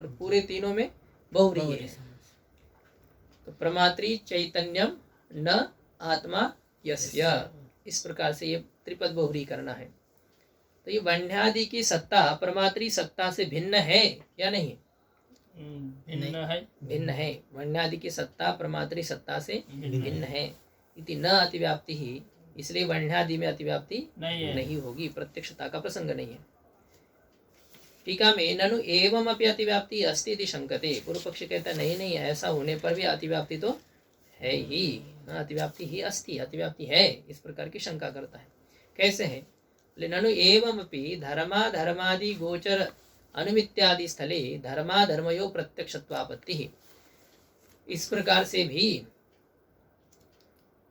और पूरे तीनों में बहुव्रीहि है। तो प्रमात्री चैतन्यम न आत्मा यस्य, इस प्रकार से ये त्रिपद बहुव्रीहि करना है। तो ये वन्यादि की सत्ता प्रमात्री सत्ता से भिन्न है या नहीं? भिन्न है। वन्यादि की सत्ता प्रमात्री सत्ता से भिन्न है। इति न अतिव्याप्ति ही, इसलिए वन्यादि में अतिव्याप्ति नहीं होगी, प्रत्यक्षता का प्रसंग नहीं है। टीका में ननु एवं अपि अतिव्याप्ति अस्ति इति शंकते, पूर्व पक्ष कहता है नहीं नहीं, ऐसा होने पर भी अतिव्याप्ति तो है ही, अतिव्याप्ति ही अस्ति, अतिव्याप्ति है, इस प्रकार की शंका करता है। कैसे है? ननु एवं अपि धर्मा धर्मादि गोचर अनुमित्यादि स्थले धर्माधर्मयो प्रत्यक्षत्वापत्ति, इस प्रकार से भी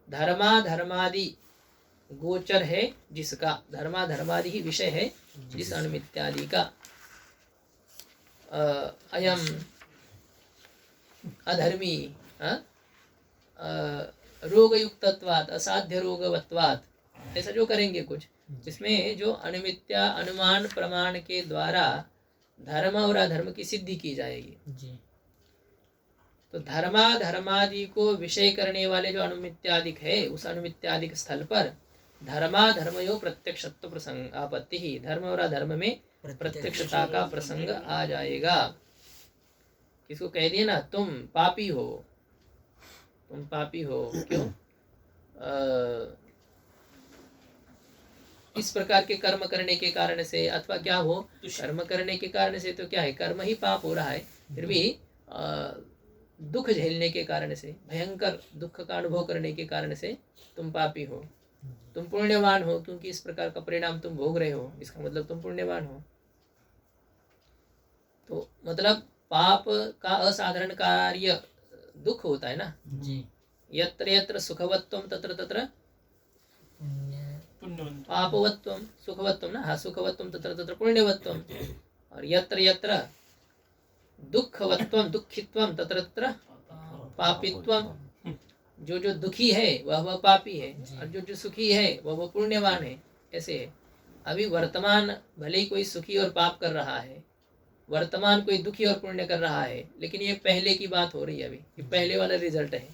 धर्माधर्मादि गोचर है जिसका, धर्माधर्मादि ही विषय है जिस अनुमित्यादि का, अयम अधर्मी रोगयुक्तत्वात् असाध्य रोगवत्वात्, ऐसा जो करेंगे कुछ, इसमें जो अनुमित्या अनुमान प्रमाण के द्वारा धर्म और अधर्म की सिद्धि की जाएगी जी। तो धर्मादि को विषय करने वाले जो अनुमित्यादिक है, उस अनुमित्यादिक स्थल पर धर्माधर्मयो प्रत्यक्षत्व प्रसंग आपत्ति ही, धर्म और अधर्म में प्रत्यक्षता का प्रसंग आ जाएगा। किसको कह दिया ना तुम पापी हो, तुम पापी हो, क्यों? इस प्रकार के कर्म करने के कारण से, अथवा क्या हो, कर्म करने के कारण से तो क्या है, कर्म ही पाप हो रहा है, फिर भी दुख झेलने के कारण से, भयंकर दुख का अनुभव करने के कारण से तुम पापी हो। तुम पुण्यवान हो क्योंकि इस प्रकार का परिणाम तुम भोग रहे हो, इसका मतलब तुम पुण्यवान हो। तो मतलब पाप का असाधारण कार्य दुख होता है ना जी। यत्र यत्र सुखवत्वम तत्र तत्र पापवत्वम सुखवत्वम ना, हाँ, सुखवत्वम तत्र तत्र पुण्यवत्वम, और यत्र यत्र दुखवत्वम दुखित्वम तत्र तत्र पापित्वम। जो जो दुखी है वह पापी है, और जो जो सुखी है वह पुण्यवान है, ऐसे है। अभी वर्तमान भले ही कोई सुखी और पाप कर रहा है, वर्तमान कोई दुखी और पुण्य कर रहा है, लेकिन ये पहले की बात हो रही है, अभी ये पहले वाला रिजल्ट है,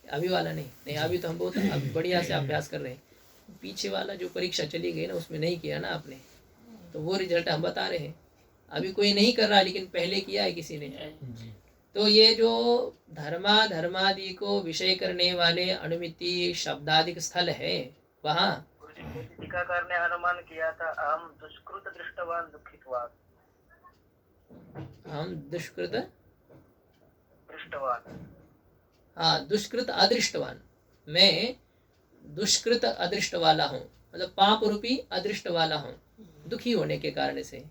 अभी वाला नहीं। अभी तो हम बहुत अभी बढ़िया से अभ्यास कर रहे हैं, पीछे वाला जो परीक्षा चली गई ना उसमें नहीं किया ना आपने, तो वो रिजल्ट हम बता रहे हैं। अभी कोई नहीं कर रहा लेकिन पहले किया है किसी ने। तो ये जो धर्मादि को विषय करने वाले अनुमिति शब्दादिक स्थल है, वहाँ टीकाकार ने अनुमान किया था हम दुष्कृत दृष्टवान दुखितवान, हम दुष्कृत दृष्टवान, हाँ, दुष्कृत अदृष्टवान, मैं दुष्कृत अदृष्ट वाला हूँ, मतलब पाप रूपी अदृष्ट वाला हूँ दुखी होने के कारण से।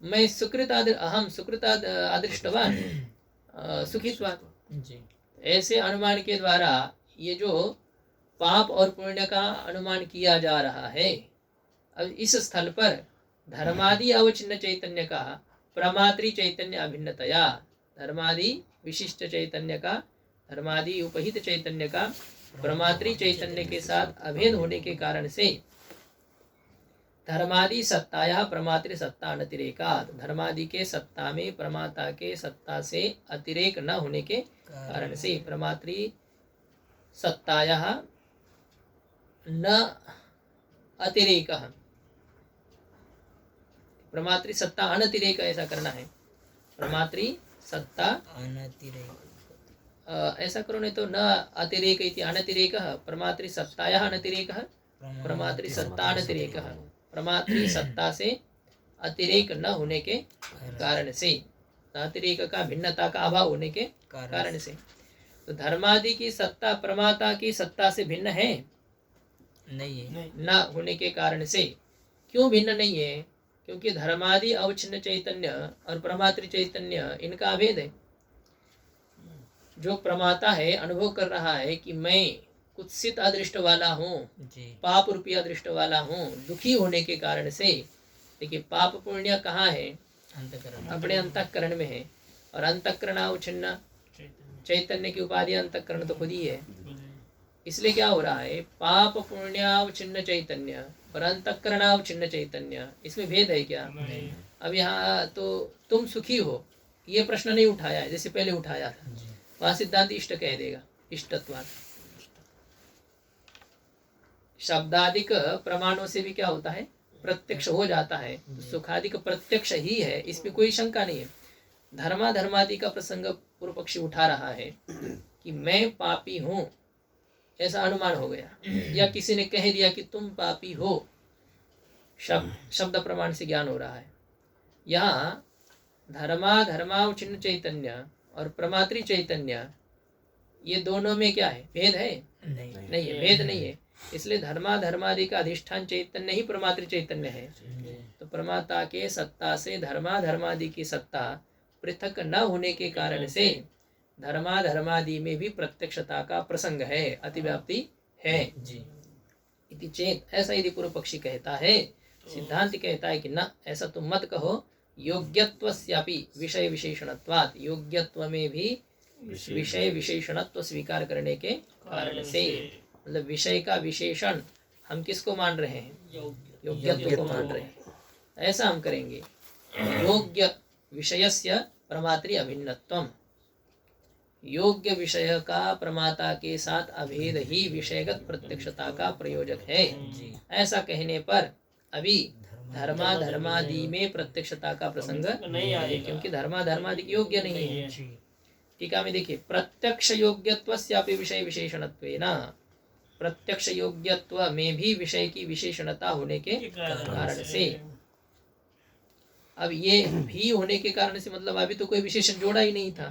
मैं सुकृत अहम सुकृत अदृष्टवान सुखित्वान जी। ऐसे अनुमान के द्वारा ये जो पाप और पुण्य का अनुमान किया जा रहा है, अब इस स्थल पर धर्मादि अवचिन्न चैतन्य का प्रमात्री चैतन्य अभिन्नतया, धर्मादि विशिष्ट चैतन्य का, धर्मादि उपहित चैतन्य का प्रमात्री चैतन्य के साथ अभेद होने के कारण से धर्मादि सत्ताया प्रमात्री सत्ता अनतिरेकात्, धर्मादि के सत्ता में प्रमाता के सत्ता से अतिरेक न होने के कारण से प्रमात्री सत्ताया न अतिरेक, प्रमात्री सत्ता अनतिरेक, ऐसा करना है। प्रमात्री सत्ता अनतिरेक, ऐसा करो, नहीं तो न अतिरेक इति अनतिरेक, प्रमात्री सत्ताया अनतिरेक, प्रमात्री सत्ता अनतिरेक, प्रमात्री सत्ता से अतिरेक न होने के कारण से, अतिरेक का भिन्नता का अभाव होने के कारण से। तो धर्मादि की सत्ता प्रमाता की सत्ता से भिन्न है नहीं है, न होने के कारण से। क्यों भिन्न नहीं है? क्योंकि धर्मादि अवच्छिन्न चैतन्य और प्रमात्री चैतन्य इनका अभेद है। जो प्रमाता है अनुभव कर रहा है कि मैं कुत्सित अदृष्ट वाला हूँ, पाप रूपी अदृष्ट वाला हूँ, दुखी होने के कारण से। देखिए पाप पुण्य कहाँ है? अंतःकरण, अपने अंतःकरण में है, और अंतःकरणावच्छिन्न चैतन्य की उपाधि अंतःकरण तो खुद ही है। इसलिए क्या हो रहा है, पाप पुण्यावच्छिन्न चैतन्य और अंतःकरणावच्छिन्न चैतन्य, इसमें भेद है क्या? अब यहाँ तो तुम सुखी हो, ये प्रश्न नहीं उठाया है जैसे पहले उठाया था। वहां सिद्धांत इष्ट कह देगा, इष्टत्वात्। शब्दादिक प्रमाणों से भी क्या होता है, प्रत्यक्ष हो जाता है। तो सुखादिक प्रत्यक्ष ही है, इसमें कोई शंका नहीं है। धर्मादि का प्रसंग पूर्व पक्षी उठा रहा है कि मैं पापी हूं, ऐसा अनुमान हो गया, या किसी ने कह दिया कि तुम पापी हो, शब्द प्रमाण से ज्ञान हो रहा है। यहाँ धर्मावच्छिन्न चैतन्य और प्रमात्री चैतन्य, ये दोनों में क्या है, भेद है? नहीं है, भेद नहीं है। इसलिए धर्मादि का अधिष्ठान चैतन्य ही प्रमात्री चैतन्य है। तो प्रमाता के सत्ता से धर्मादि की सत्ता पृथक न होने के कारण से धर्मादि में भी प्रत्यक्षता का प्रसंग है, अतिव्याप्ति है इति चेत। ऐसा यदि पूर्व पक्षी कहता है, सिद्धांत कहता है कि न, ऐसा तुम मत कहो। योग्यत्वस्यापि विषय विशेषणत्वात्, योग्यत्व में भी विषय विशेषणत्व स्वीकार करने के कारण से, मतलब विषय का विशेषण हम किसको मान रहे हैं, योग्यत्व को मान रहे हैं, ऐसा हम करेंगे। योग्य विषयस्य प्रमात्री अभिन्नत्वम्, योग्य विषय का प्रमाता के साथ अभेद ही विषयगत प्रत्यक्षता का प्रयोजक है। ऐसा कहने पर अभी धर्मादि में प्रत्यक्षता का प्रसंग नहीं आएगा, क्योंकि धर्मादि योग्य नहीं है। टीका में देखिए, प्रत्यक्ष योग्यत्वस्यापि विषय विशेषणत्वेन, प्रत्यक्ष योग्यत्व में भी विषय की विशेषणता होने के कारण से। अब ये भी होने के कारण से मतलब अभी तो कोई विशेषण जोड़ा ही नहीं था,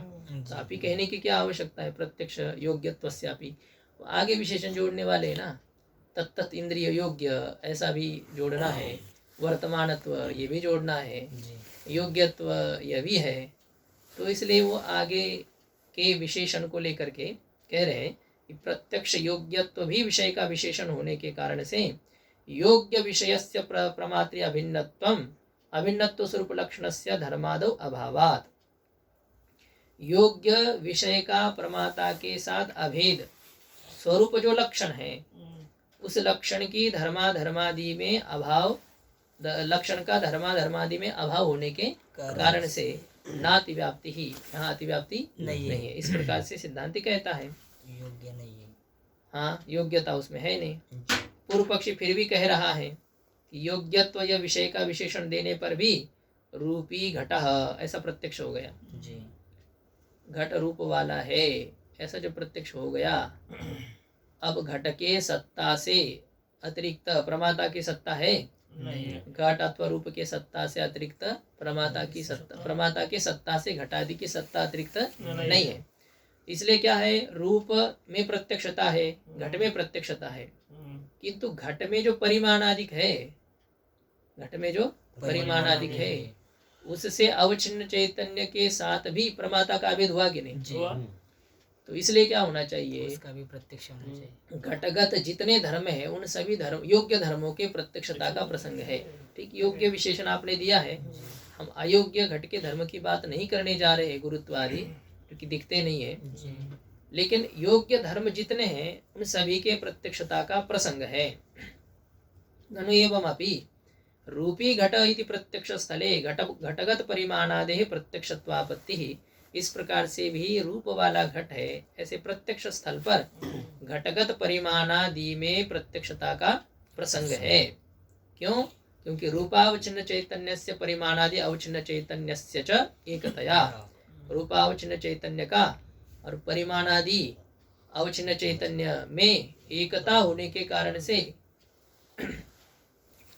तो आप ही कहने की क्या आवश्यकता है, प्रत्यक्ष योग्यत्वस्यापि। आगे विशेषण जोड़ने वाले हैं ना, तत्त इंद्रिय योग्य, ऐसा भी जोड़ना है, वर्तमानत्व ये भी जोड़ना है, योग्यत्व यह भी है। तो इसलिए वो आगे के विशेषण को लेकर के कह रहे हैं कि प्रत्यक्ष योग्यत्व भी विषय का विशेषण होने के कारण से योग्य विषयस्य प्रमात्री अभिन्नत्वम्, अभिन्नत्व स्वरूप लक्षणस्य धर्मादौ अभावात्। योग्य विषय का प्रमाता के साथ अभेद स्वरूप जो लक्षण है, उस लक्षण की धर्मादि में अभाव, लक्षण का धर्मादि में अभाव होने के कारण से नातिव्याप्ति ही, यहाँ अतिव्याप्ति नहीं है। इस प्रकार से सिद्धांति कहता है, योग्य नहीं है, हाँ योग्यता उसमें है नहीं। पूर्व पक्षी फिर भी कह रहा है कि योग्यत्व या विषय का विशेषण देने पर भी रूपी घटः, ऐसा प्रत्यक्ष हो गया, घट रूप वाला है, ऐसा जो प्रत्यक्ष हो गया। अब घट के सत्ता से अतिरिक्त प्रमाता की सत्ता है नहीं, घट अथवा रूप के सत्ता से अतिरिक्त प्रमाता की सत्ता, प्रमाता के सत्ता से घटादि की सत्ता अतिरिक्त नहीं है। इसलिए क्या है, रूप में प्रत्यक्षता है, घट में प्रत्यक्षता है, किंतु घट में जो परिमाणाधिक है, घट में जो परिमाणाधिक है, उससे अवच्छिन्न चैतन्य के साथ भी प्रमाता का भेद हुआ कि नहीं। तो इसलिए क्या होना चाहिए, उसका भी प्रत्यक्ष होना चाहिए। घटगत जितने धर्म है उन सभी धर्म, योग्य धर्मों के प्रत्यक्षता का प्रसंग है। ठीक, योग्य विशेषण आपने दिया है। हम अयोग्य घट के धर्म की बात नहीं करने जा रहे, गुरुत्वादि, क्योंकि दिखते नहीं है, लेकिन योग्य धर्म जितने हैं उन सभी के प्रत्यक्षता का प्रसंग है। ननु एवमपि रूपी घट इति प्रत्यक्ष स्थले घटगत परिमाणादेः प्रत्यक्षत्वापत्ति, इस प्रकार से भी रूप वाला घट है, ऐसे प्रत्यक्ष स्थल पर घटगत परिमाणादि में प्रत्यक्षता का प्रसंग है। क्यों? क्योंकि रूपावचिन्न चैतन्यस्य परिमाणादि अवचिन्न चैतन्यस्य च एकतया, रूपावचिन्न चैतन्य का और परिमाणादि अवचिन्न चैतन्य में एकता होने के कारण से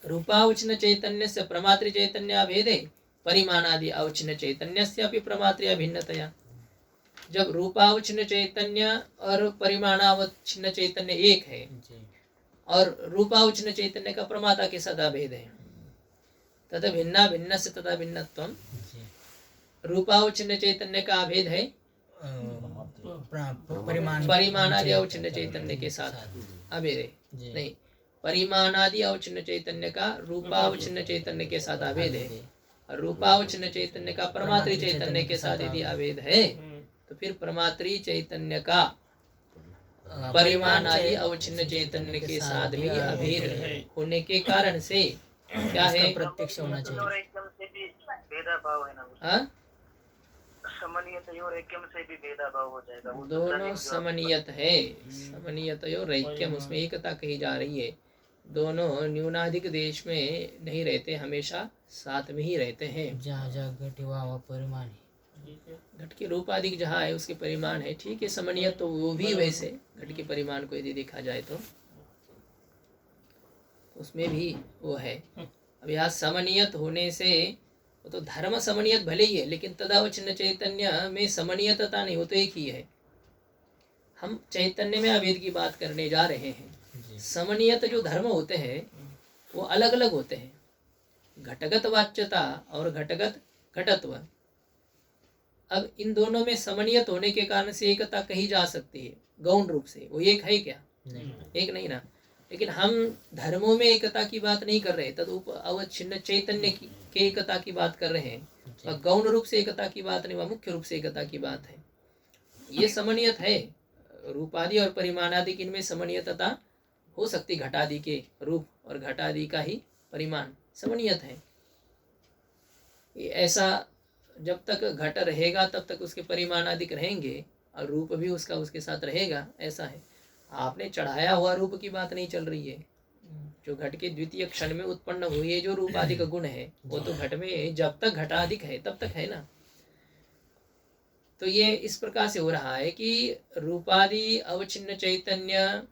रूपावचिन्न चैतन्यस्य प्रमात्री चैतन्य भेदे परिमाणादि अवचिन्न चैतन्यस्य अपि प्रमात्री अभिन्नतया। जब रूपावचिन्न चैतन्य और परिमाणावचिन्न चैतन्य एक है और रूपावचिन्न चैतन्य का प्रमाता के साथ अभेद है, तथा भिन्ना भिन्न से तथा भिन्नत्वम, रूपावचिन्न चैतन्य का अभेद है परिमाणादि अवचिन्न चैतन्य के साथ अभेद है नहीं, परिमाणादि अवचिन्न चैतन्य का रूपावचिन्न चैतन्य के साथ अभेद है, और रूपावचिन्न चैतन्य का प्रमात्री चैतन्य के साथ यदि अभेद है तो फिर प्रमात्री चैतन्य का परिमाणादि अवचिन्न चैतन्य के साथ भी अभेद होने के कारण से क्या है, प्रत्यक्ष होना चाहिए। एकदम से भी भेदा भाव है ना, हाँ समनीयतयोरैक्यम से भी भेदाभाव हो जाएगा। वो दूसरा दोनों नियम जो आप- समनियत है, समनियत और ऐक्यम, उसमें एकता कही जा रही है। दोनों न्यूनाधिक देश में नहीं रहते, हमेशा साथ में ही रहते हैं। जहाँ जहाँ घटे वहाँ परिमाण है। घट के रूपाधिक जहाँ है उसके परिमाण है, ठीक है। समनियत तो वो भी वैसे घट के परिमाण को यदि देखा जाए तो उसमें भी वो है। अब यहाँ समनियत होने से वो तो धर्म समनियत भले ही है, लेकिन तदावचिन्न चैतन्य में समनियतता नहीं, वो तो एक ही है। हम चैतन्य में अभेद की बात करने जा रहे हैं। जी समनियत जो धर्म होते हैं वो अलग अलग होते हैं। घटगत वाच्यता और घटगत घटत्व, अब इन दोनों में समनियत होने के कारण से एकता कही जा सकती है गौण रूप से। वो एक है क्या? नहीं एक नहीं ना। लेकिन हम धर्मों में एकता की बात नहीं कर रहे, तद अवच्छिन्न चैतन्य के एकता की बात कर रहे हैं। जी वह गौण रूप से एकता की बात नहीं, वह मुख्य रूप से एकता की बात है। ये समनियत है। रूपादि और परिमाणादि इनमें समनियतता हो सकती, घटादि के रूप और घटादि का ही परिमाण समनियत है। ये ऐसा जब तक घट रहेगा तब तक उसके परिमाणादिक रहेंगे और रूप भी उसका उसके साथ रहेगा, ऐसा है। आपने चढ़ाया हुआ रूप की बात नहीं चल रही है। जो घट के द्वितीय क्षण में उत्पन्न हुए जो रूपाधिक गुण है वो तो घट में जब तक घटाधिक है तब तक है ना। तो ये इस प्रकार से हो रहा है कि रूपादि अवचिन्न चैतन्य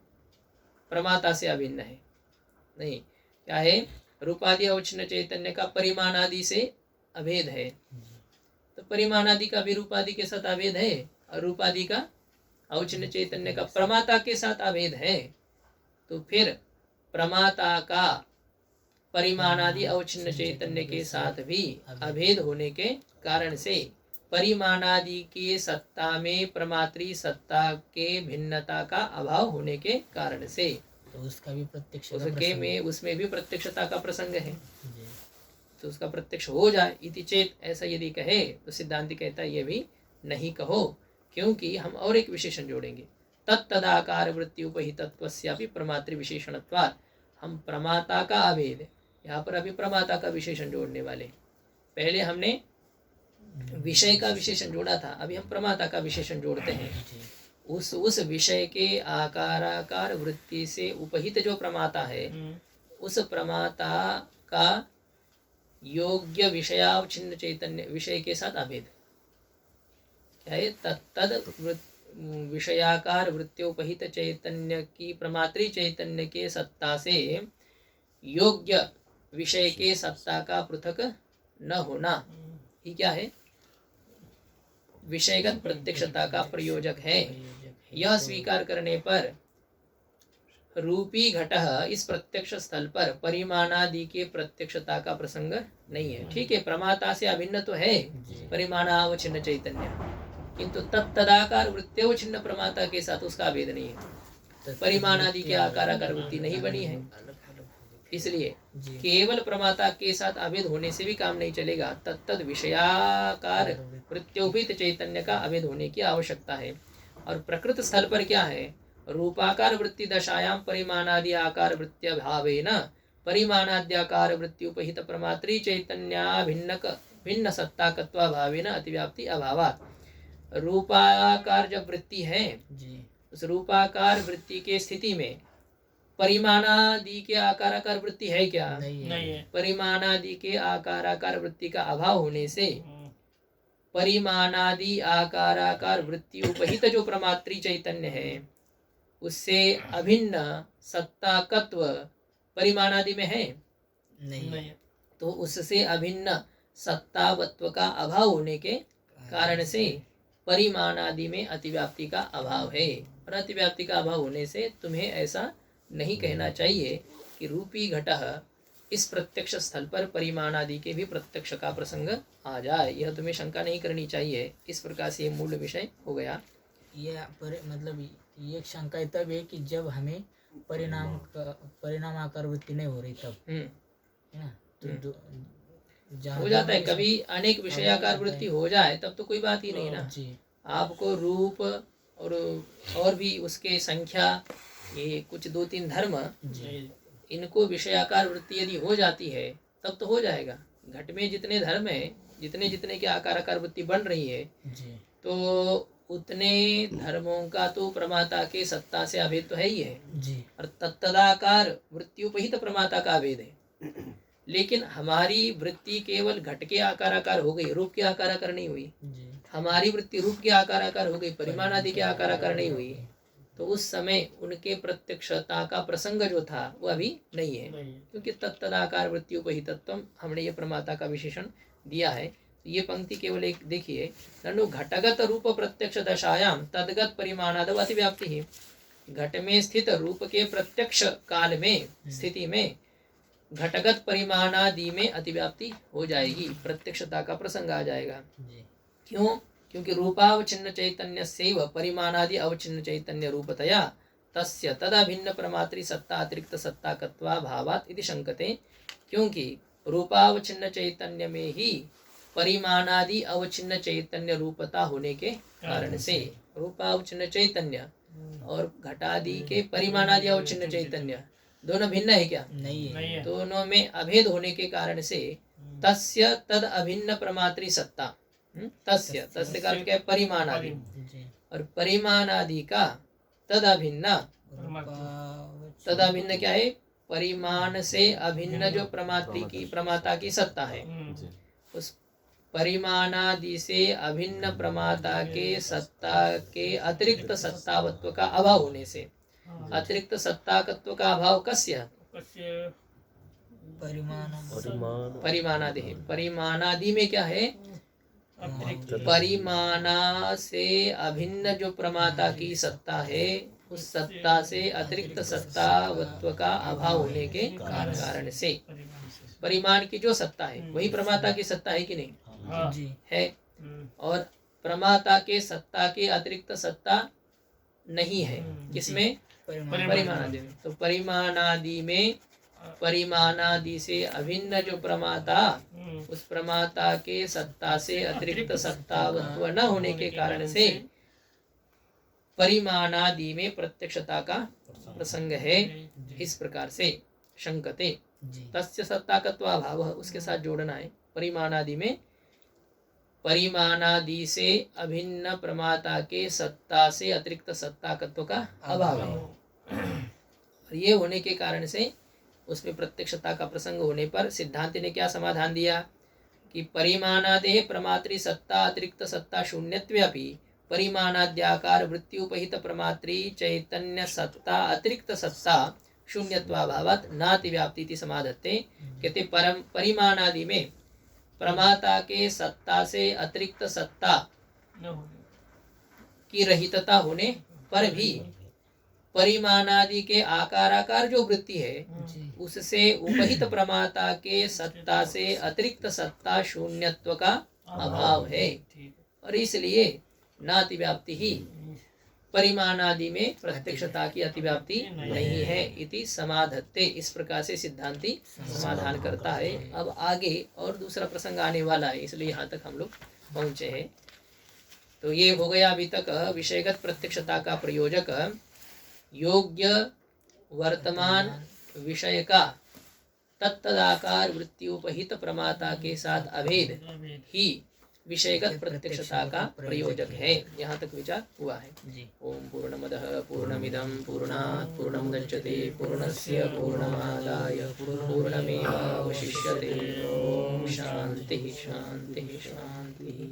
प्रमाता से अभिन्न है। नहीं, क्या है? रूपादि अवचिन्न चैतन्य का परिमाणादि से अभेद है। तो परिमाणादि का भी रूपादि के साथ अभेद है और रूपादि का अवचिन्न चैतन्य का प्रमाता के साथ अभेद है। तो फिर प्रमाता का परिमाणादि अवचिन्न चैतन्य के साथ भी अभेद होने के कारण से परिमाणादि की सत्ता में प्रमात्री सत्ता के भिन्नता का अभाव होने के कारण से तो उसका भी प्रत्यक्ष उसके में उसमें भी प्रत्यक्षता का प्रसंग है। जी तो उसका प्रत्यक्ष हो जाए इति चेत, ऐसा यदि कहे तो सिद्धांति कहता है ये भी नहीं कहो, क्योंकि हम और एक विशेषण जोड़ेंगे। तत्तदाकार वृत्ति उपहितत्वस्यापि प्रमातृ विशेषणत्वात्, हम प्रमाता का अभेद, यहाँ पर अभी प्रमाता का विशेषण जोड़ने वाले। पहले हमने विषय का विशेषण जोड़ा था, अभी हम प्रमाता का विशेषण जोड़ते हैं। जी उस विषय के आकाराकार वृत्ति से उपहित जो प्रमाता है उस प्रमाता का योग्य विषयावच्छिन्न चैतन्य विषय के साथ अभेद क्या है? तद विषयाकार वृत्त्योपहित चैतन्य की प्रमात्री चैतन्य के सत्ता से योग्य विषय के सत्ता का पृथक न होना ही क्या है? विषयगत प्रत्यक्षता का प्रयोजक है। यह स्वीकार करने पर रूपी घटः इस प्रत्यक्ष स्थल पर परिमाणादि के प्रत्यक्षता का प्रसंग नहीं है। ठीक है, प्रमाता से अभिन्न तो है परिमाणावच्छिन्न चैतन्य, किंतु तत्तदाकार वृत्त्यवच्छिन्न प्रमाता के साथ उसका भेद नहीं है। परिमाणादि के आकाराकार वृत्ति नहीं बनी है, इसलिए केवल प्रमाता के साथ अभेद होने से भी काम नहीं चलेगा। तत्तद विषयाकार वृत्त्योपित चैतन्य का अभेद होने की आवश्यकता है। और प्रकृत स्थल पर क्या है? रूपाकार वृत्ति दशायां परिमाणादि आकार वृत्त्यभावेन परिमाणाद्याकार वृत्ति उपहित प्रमात्री चैतन्या भिन्न सत्ताकत्वाभावेन अतिव्याप्ति अभावात्। रूपाकार जब वृत्ति है जी उस रूपाकार वृत्ति के स्थिति में परिमाणादि के आकाराकार वृत्ति है क्या? नहीं है। परिमाणादि के आकाराकार वृत्ति का अभाव होने से परिमाणादि आकाराकार वृत्ति उपहित जो प्रमात्री चैतन्य है उससे अभिन्न सत्ताकत्व परिमाणादि में है नहीं तो उससे अभिन्न सत्तावत्व का अभाव होने के कारण से परिमाणादि में अतिव्याप्ति का अभाव है। और अतिव्याप्ति का अभाव होने से तुम्हें ऐसा नहीं कहना चाहिए कि रूपी घटः इस प्रत्यक्ष स्थल पर परिमाणादि के भी प्रत्यक्ष का प्रसंग आ जाए। यह तुम्हें शंका नहीं करनी चाहिए। इस प्रकार से ये मूल विषय हो गया। ये मतलब ये एक शंका तब है कि जब हमें परिणाम आकार वृत्ति नहीं हो रही तब है ना। तो हो जाता है कभी अनेक विषयाकार वृत्ति हो जाए तब तो कोई बात ही नहीं ना। जी आपको रूप और भी उसके संख्या ये कुछ 2-3 धर्म इनको विषयाकार वृत्ति यदि हो जाती है तब तो हो जाएगा। घट में जितने धर्म है जितने जितने की आकाराकार वृत्ति बन रही है जी तो उतने धर्मों का तो प्रमाता के सत्ता से अभेद तो है ही है, जी और तत्तदाकार वृत्तियोपहित प्रमाता का अभेद है। लेकिन हमारी वृत्ति केवल घट के आकाराकार हो गई, रूप के आकाराकार नहीं हुई। जी हमारी वृत्ति रूप के आकाराकार हो गई, परिमाण आदि के आकाराकार नहीं हुई। तो उस समय उनके प्रत्यक्षता का प्रसंग जो था वो अभी नहीं है, क्योंकि तत्तदाकार वृत्तियोपहितत्वम हमने ये प्रमाता का विशेषण दिया है। ये पंक्ति केवल एक देखिए, ननु घटगत रूप प्रत्यक्ष दशायाम तदगत परिमाणादव अतिव्याप्ति ही। घट में स्थित रूप के प्रत्यक्ष काल में स्थिति में घटगत परिमाणादि में अतिव्याप्ति हो जाएगी, प्रत्यक्षता का प्रसंग आ जाएगा। क्यों? क्योंकि रूपावचिन्न चैतन्य सेव परिमाणादि अवचिन्न चैतन्य रूपतया तस्य तदा भिन्न प्रमात्री सत्ता अतिरिक्त सत्ताकत्वा भावात इति शंकते। क्योंकि रूपावचिन्न चैतन्य में ही परिमाणादि अवचिन्न चैतन्य रूपता होने के कारण से रूपावचिन्न चैतन्य और घटादि के परिमाणादि अवचिन्न चैतन्य दोनों भिन्न है क्या? नहीं है। दोनों में अभेद होने के कारण से तस्य तद अभिन्न प्रमात्री सत्ता, तस्य तस्य का अर्थ क्या है? परिमाणादि, और परिमाणादि का तद अभिन्न, तद अभिन्न क्या है? परिमाण से अभिन्न जो प्रमाता की सत्ता है, उस परिमाणादि से अभिन्न प्रमाता के सत्ता के अतिरिक्त सत्तावत्व का अभाव होने से, अतिरिक्त सत्ताकत्व का अभाव कस्य? परिमाणादि है। परिमाणादि में क्या है? परिमाणा से अभिन्न जो प्रमाता की सत्ता है, उस सत्ता से अतिरिक्त सत्तावत्व का अभाव होने के कारण से परिमाण की जो सत्ता है वही प्रमाता की सत्ता है कि नहीं? जी है। और प्रमाता के सत्ता के अतिरिक्त सत्ता नहीं है, किसमें? परिमाणादि में। तो परिमाणादि में परिमाणादि से अभिन्न जो प्रमाता, उस प्रमाता के सत्ता से अतिरिक्त सत्तावत्व न होने के कारण से परिमाणादि में प्रत्यक्षता का प्रसंग है। इस प्रकार से शंकते तस्य सत्ताकत्वाभाव, उसके साथ जोड़ना है। परिमाणादि में परिमाणादि से अभिन्न प्रमाता के सत्ता से अतिरिक्त सत्ताकत्व का अभाव है, और ये होने के कारण से उसमें प्रत्यक्षता का प्रसंग होने पर सिद्धांत ने क्या समाधान दिया कि परिमाणादे प्रमात्री सत्ता अतिरिक्त सत्ता शून्यत्वेपि परिमाणाद्याकार वृत्ति उपहित प्रमात्री चैतन्य सत्ता अतिरिक्त सत्ता शून्यत्वाभावात् नाति व्याप्ति समाधत्ते। कहते परिमाणादि में प्रमाता के सत्ता से अतिरिक्त सत्ता की रहितता होने पर भी परिमाणादि के आकाराकार जो वृत्ति है उससे उपहित प्रमाता के सत्ता से अतिरिक्त सत्ता शून्यत्व का अभाव है, और इसलिए नातिव्याप्ति ही परिमाणादि में प्रत्यक्षता की अतिव्याप्ति नहीं है इति समाधत्ते। इस प्रकार से सिद्धांति समाधान करता है। अब आगे और दूसरा प्रसंग आने वाला है, इसलिए यहाँ तक हम लोग पहुँचे हैं। तो ये हो गया अभी तक विषयगत प्रत्यक्षता का प्रयोजक योग्य वर्तमान विषय का तत्तदाकार वृत्ति उपहित प्रमाता के साथ अभेद ही विषयगत प्रत्यक्षता का प्रयोजक है। यहाँ तक विचार हुआ है। ओम पूर्णमदः पूर्णमिदं पूर्णात् पूर्णमुदच्यते पूर्णस्य पूर्णमादाय पूर्णमेवावशिष्यते। ओम शांति शांति शांति।